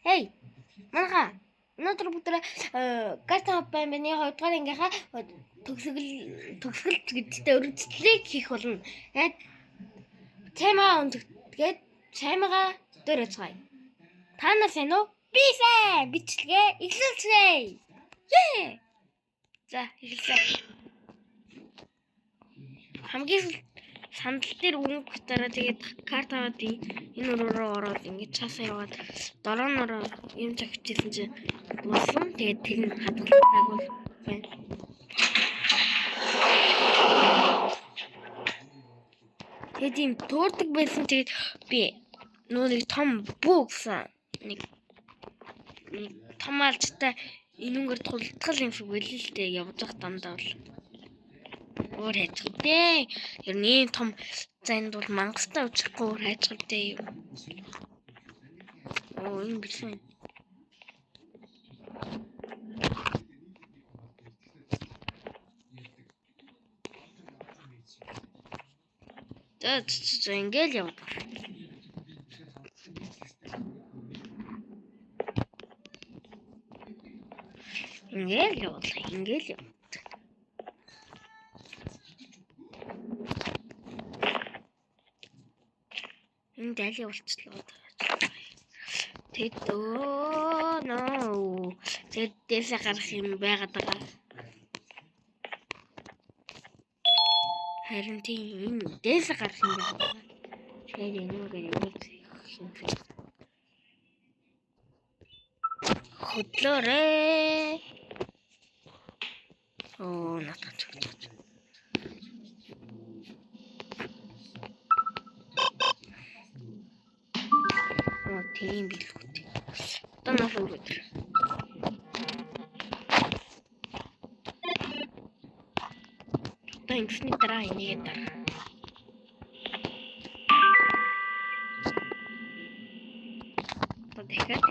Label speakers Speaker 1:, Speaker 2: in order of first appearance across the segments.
Speaker 1: Хей. Манайхаа. Өнөөдөр бүгдээ Garten of Banban-ы 2 дугаар ангийнхаа төгсгөл гэдэгтэй үргэлжлэлийг хийх болно. Тэгээд таймаа өндөгээд таймаа дөрөж цай. Та нар сайн уу? Би сайн. Бичлэгээ эхлүүлцгээе. Ее. За, эхэллээ. Хамгийн сандал дээр өнгө гутараа тэгээд карт аваад энэ өрөөрөө ороод ингэж цаасаа яваад дороонороо юм чагчилсан чинь дууссан. Тэгээд тэр нь хадгалдаг бол байна. Тэгээд ийм туурдаг байсан. Тэгээд би нэг том бүү гэсэн нэг том алжтай энүүгээр тултгал юм шиг үлэлтэй явж байгаа дандаа бол өөр хайцгавдээ. Ер нь ийм том зайд бол мангастай уучрахгүй өөр хайцгавдээ юм. Энэ бисэн. За ингээл яваад. Ингээл яваад. Энэ дайли болчихлоо. Тэд нөө. Тэд дэсэ гарах юм байгаад байгаа. Харин тийм энэ дэсэ гарах юм байна. Тэгээд энүүгээр хөдлөөрэй. Натач. Тийм билгүүтэй. Одоо нас өгөөд. Одоо ингэсний дараа энийгээ дараа. Одоо дахиад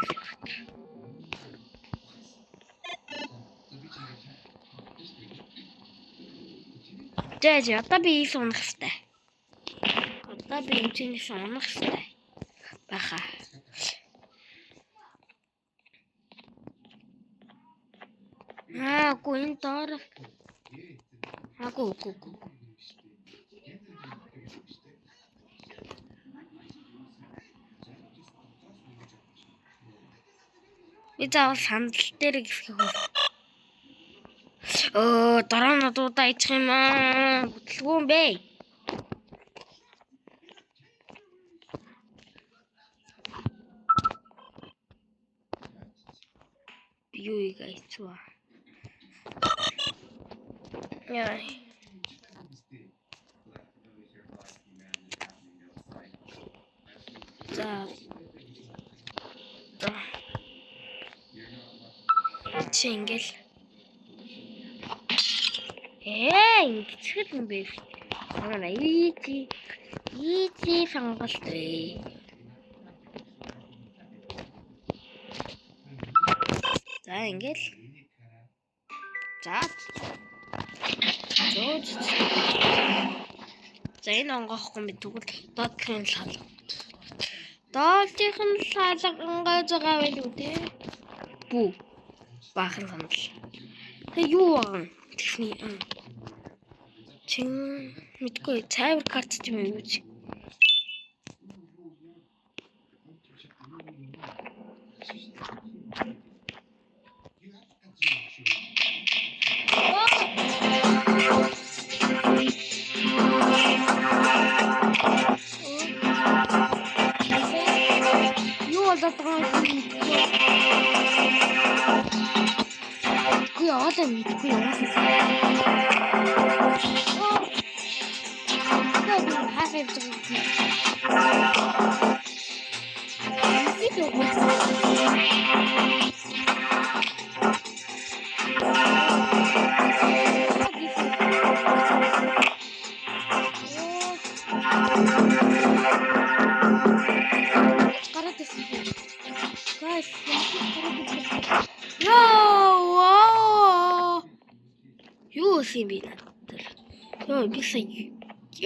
Speaker 1: Жаа одоо би ийс унах хэвээр. Одоо би энэчнээс унах хэвээр. Баха. Гүн доор. Гү. Би заавал сандал дээр гисгэх үү. Дороонодуудаа ичих юм аа. Бүтлгүй юм бэ. Юу ийцүү. Яа. За. Чингэл. Ингэчл юм бэ. Манай ийти сонголт вэ. За ингээл. За энэ онгоохгүй би тэгвэл доотлын шалга. Доотлын шалга ингээд байгаа байл үү те. Бүү. Баахан санал. Тэг юу байгаа юм? Тэхний чин мэдгүй цайвар карт ч юм уу чи. Мэдгүй яасан.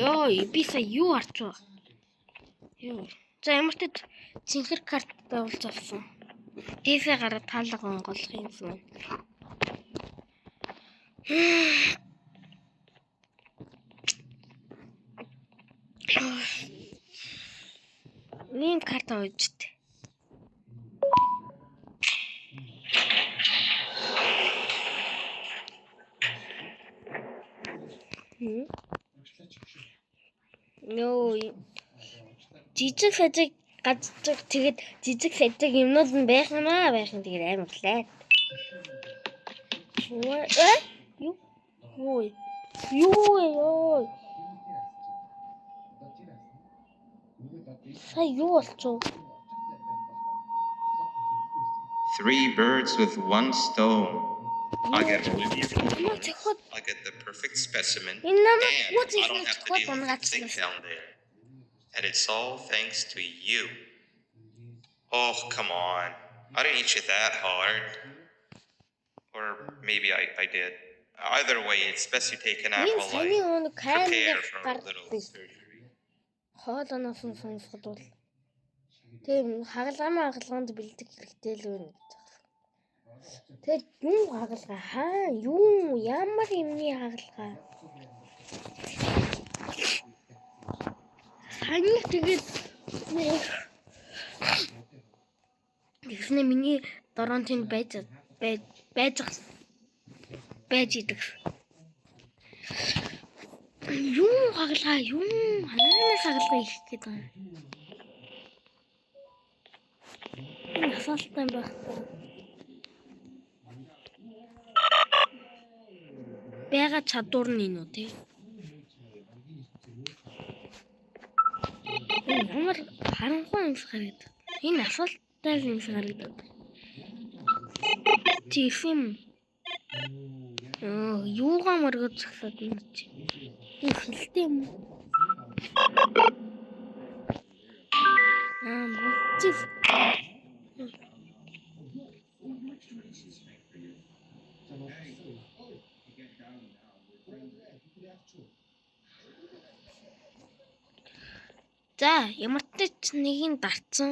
Speaker 1: Юу юм бэ? Би сая юу арчваа. За ямар ч зинхэр карт тавуулж авсан. Дээсээ гараад таалга онголох юм. Ийм карта уйжтэй. Нөө жижиг сажиг газар тэгээд жижиг сажиг юмнууд нь байх юм тэгээд амар лайт. Юу. Сая юу болчихв?
Speaker 2: 3 birds with 1 stone. I get the perfect specimen, and I don't have to deal with the thing down there. And it's all thanks to you. Oh, come on. I didn't hit you that hard. Or maybe I did. Either way, it's best you take a nap while I prepare for a little surgery.
Speaker 1: Хоолоноос нь сонсоход бол тийм хагалганд бэлдэх хэрэгтэй л үнэ. Тэгээд юу хагалгаа? Ямар юмны хагалгаа? Саний тэгээд тэгснэ миний дорон тэнд байж идэг. Юу хагалгаа? Хаанаас хагалгаа их гэдэг юм. Энэ асуултан байх. Бага чадвар нь энэ үү те. Ямар харанхуй юм харагдав. Энэ асуулттай юм харагдав. Тийм. Юугаа мөргөж захсаад юм чи. Энэ хэлтэй юм. Мотив. За, ямар ч нэгийг дарцсан.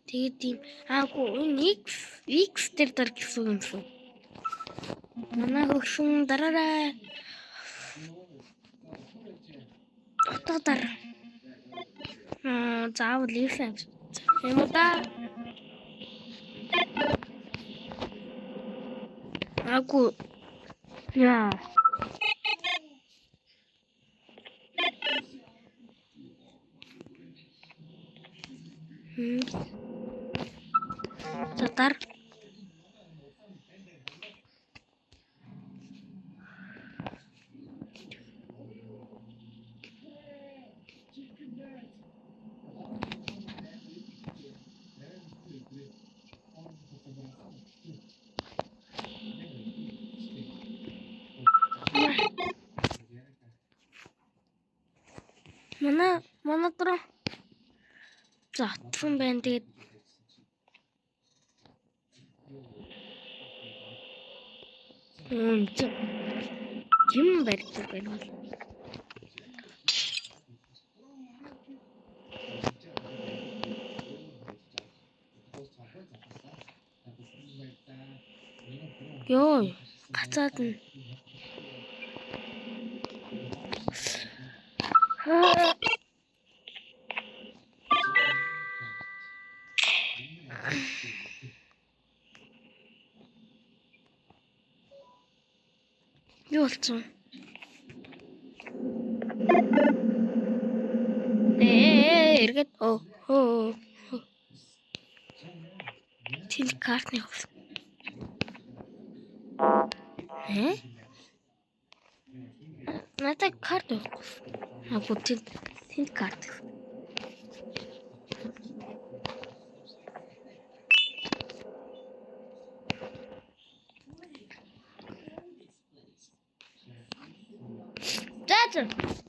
Speaker 1: Тэгээд ийм энэ X дээр дор гэсэн юм шүү. Манай хөгшин дараарай. Утгадар. Заавал ийсэн. Юм да. Яа. Затар. Манай дөрөв затсан байна тэгээд юм барьдаг байна. Ёо, гацаад нь. Юу болцсон? Эргээд Тил картны хос. Надад карт байхгүй. Тил карт.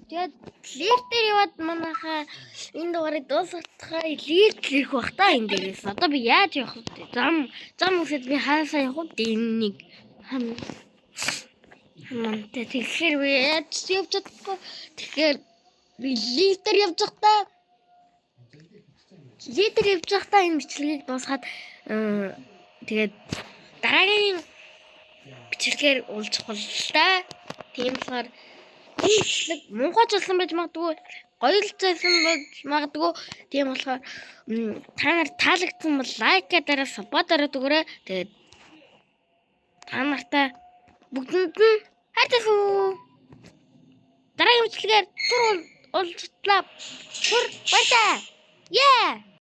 Speaker 1: Тэгээд лифтээр яваад манайхаа энэ дугаарыг дуусгахаа лифт ирэх бах та энэ дээрээс. Одоо би яаж явах вэ? Зам үсэд би хаасаа явах вэ? Энийг тэгэхээр би яаж явж чадахгүй. Тэгэхээр би лифтээр явж байхдаа энэ бичлэгийг дуусгаад Тэгээд дараагийн бичлэгээр уулзах боллоо. Тийм болохоор энэ бичлэг муухай ч болсон байж магадгүй, гоё л байсан байж магадгүй. Тийм болохоор та нар таалагдсан бол лайк дараа, саббараад өгөөрэй. Тэгээд та нартай бүгдэнд нь хайртай шүү. Дараагийн бичлэгээр түр уулзлаа. Түр баярлалаа. Yeah!